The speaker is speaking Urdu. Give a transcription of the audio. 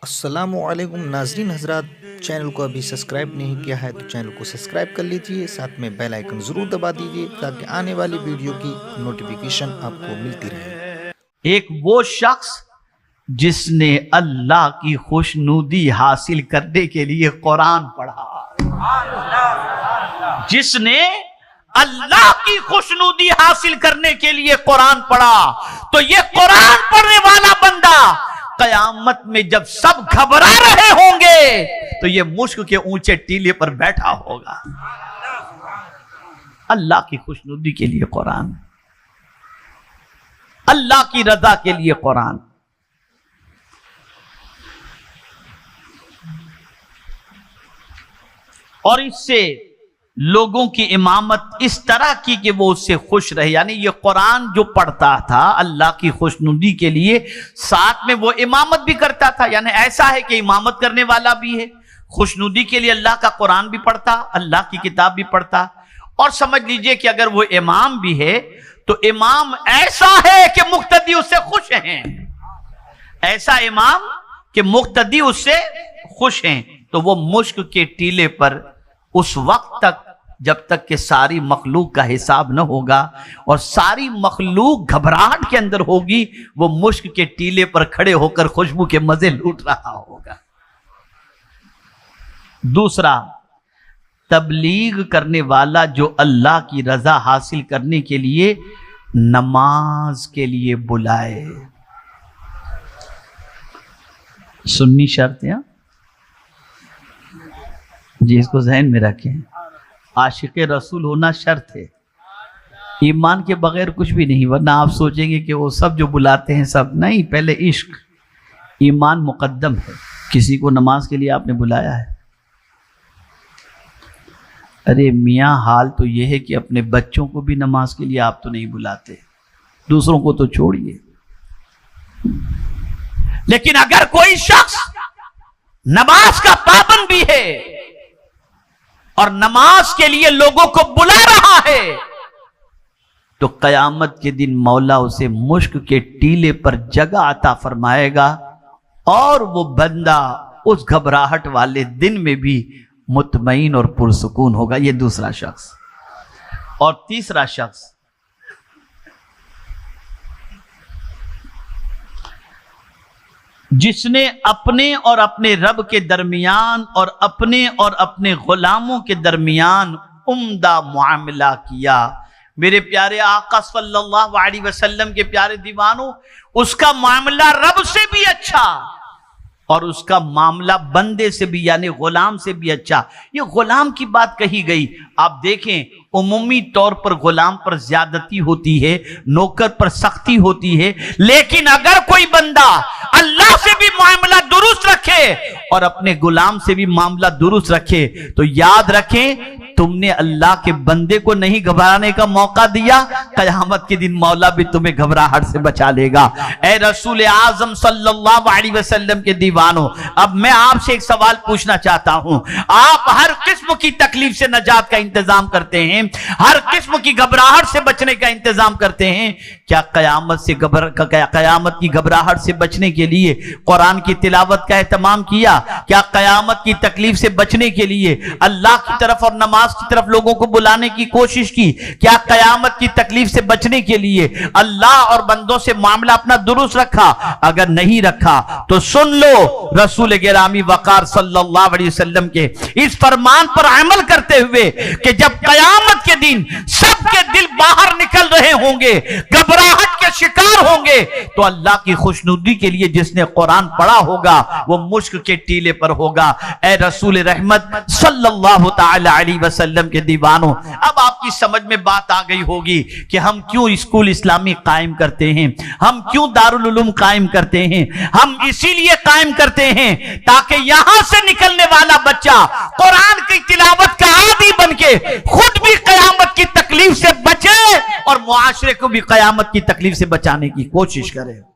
السلام علیکم ناظرین حضرات، چینل کو ابھی سبسکرائب نہیں کیا ہے تو چینل کو سبسکرائب کر لیجئے، ساتھ میں بیل آئیکن ضرور دبا دیجئے تاکہ آنے والی ویڈیو کی نوٹیفیکیشن آپ کو ملتی رہے۔ ایک وہ شخص جس نے اللہ کی خوشنودی حاصل کرنے کے لیے قرآن پڑھا، جس نے اللہ کی خوشنودی حاصل کرنے کے لیے قرآن پڑھا، تو یہ قرآن پڑھنے والا بندہ قیامت میں جب سب گھبرا رہے ہوں گے تو یہ مشک کے اونچے ٹیلے پر بیٹھا ہوگا۔ اللہ کی خوشنودی کے لیے قرآن، اللہ کی رضا کے لیے قرآن۔ اور اس سے لوگوں کی امامت اس طرح کی کہ وہ اس سے خوش رہے، یعنی یہ قرآن جو پڑھتا تھا اللہ کی خوشنودی کے لیے، ساتھ میں وہ امامت بھی کرتا تھا، یعنی ایسا ہے کہ امامت کرنے والا بھی ہے، خوشنودی کے لیے اللہ کا قرآن بھی پڑھتا، اللہ کی کتاب بھی پڑھتا، اور سمجھ لیجئے کہ اگر وہ امام بھی ہے تو امام ایسا ہے کہ مقتدی اس سے خوش ہیں، ایسا امام کہ مقتدی اس سے خوش ہیں، تو وہ مشک کے ٹیلے پر اس وقت تک جب تک کہ ساری مخلوق کا حساب نہ ہوگا اور ساری مخلوق گھبراہٹ کے اندر ہوگی، وہ مشک کے ٹیلے پر کھڑے ہو کر خوشبو کے مزے لوٹ رہا ہوگا۔ دوسرا، تبلیغ کرنے والا جو اللہ کی رضا حاصل کرنے کے لیے نماز کے لیے بلائے، سنی شرط ہے جی، اس کو ذہن میں رکھیں، عاشق رسول ہونا شرط ہے، ایمان کے بغیر کچھ بھی نہیں، ورنہ آپ سوچیں گے کہ وہ سب جو بلاتے ہیں سب نہیں، پہلے عشق، ایمان مقدم ہے۔ کسی کو نماز کے لیے آپ نے بلایا ہے؟ ارے میاں، حال تو یہ ہے کہ اپنے بچوں کو بھی نماز کے لیے آپ تو نہیں بلاتے، دوسروں کو تو چھوڑیے۔ لیکن اگر کوئی شخص نماز کا پابند بھی ہے اور نماز کے لیے لوگوں کو بلا رہا ہے، تو قیامت کے دن مولا اسے مشک کے ٹیلے پر جگہ عطا فرمائے گا، اور وہ بندہ اس گھبراہٹ والے دن میں بھی مطمئن اور پرسکون ہوگا۔ یہ دوسرا شخص۔ اور تیسرا شخص، جس نے اپنے اور اپنے رب کے درمیان اور اپنے غلاموں کے درمیان عمدہ معاملہ کیا۔ میرے پیارے آقا صلی اللہ علیہ وسلم کے پیارے دیوانوں، اس کا معاملہ رب سے بھی اچھا اور اس کا معاملہ بندے سے بھی، یعنی غلام سے بھی اچھا۔ یہ غلام کی بات کہی گئی، آپ دیکھیں عمومی طور پر غلام پر زیادتی ہوتی ہے، نوکر پر سختی ہوتی ہے، لیکن اگر کوئی بندہ اللہ سے بھی معاملہ درست رکھے اور اپنے غلام سے بھی معاملہ درست رکھے تو یاد رکھیں، تم نے اللہ کے بندے کو نہیں گھبرانے کا موقع دیا، قیامت کے دن مولا بھی تمہیں گھبراہٹ سے بچا لے گا۔ اے رسول اعظم صلی اللہ علیہ وسلم کے دیوانوں، اب میں آپ سے ایک سوال پوچھنا چاہتا ہوں، آپ ہر قسم کی تکلیف سے نجات کا انتظام کرتے ہیں، ہر قسم کی گھبراہٹ سے بچنے کا انتظام کرتے ہیں، کیا قیامت کی گھبراہٹ سے بچنے کے لیے قرآن کی تلاوت کا اہتمام کیا؟ کیا قیامت کی تکلیف سے بچنے کے لیے اللہ کی طرف اور نماز کی طرف لوگوں کو بلانے کی کوشش کی؟ کیا قیامت کی تکلیف سے بچنے کے لیے اللہ اور بندوں سے معاملہ اپنا درست رکھا؟ اگر نہیں رکھا تو سن لو، رسول گرامی وقار صلی اللہ علیہ وسلم کے اس فرمان پر عمل کرتے ہوئے کہ جب قیامت کے دن سب کے دل باہر نکل رہے ہوں گے، گھبراہٹ کے شکار ہوں گے، تو اللہ کی خوشنودی کے لیے جس نے قرآن پڑھا ہوگا وہ مشک کے ٹیلے پر ہوگا۔ اے رسول رحمت صلی اللہ تعالی علیہ وسلم کے دیوانوں، اب آپ کی سمجھ میں بات آ گئی ہوگی کہ ہم کیوں اسکول اسلامی قائم کرتے ہیں، ہم کیوں دارالعلوم قائم کرتے ہیں۔ ہم اسی لیے قائم کرتے ہیں تاکہ یہاں سے نکلنے والا بچہ قرآن کی تلاوت کا عادی بن کے خود بھی قیامت کی تکلیف سے بچے اور معاشرے کو بھی قیامت کی تکلیف سے بچانے کی کوشش کرے۔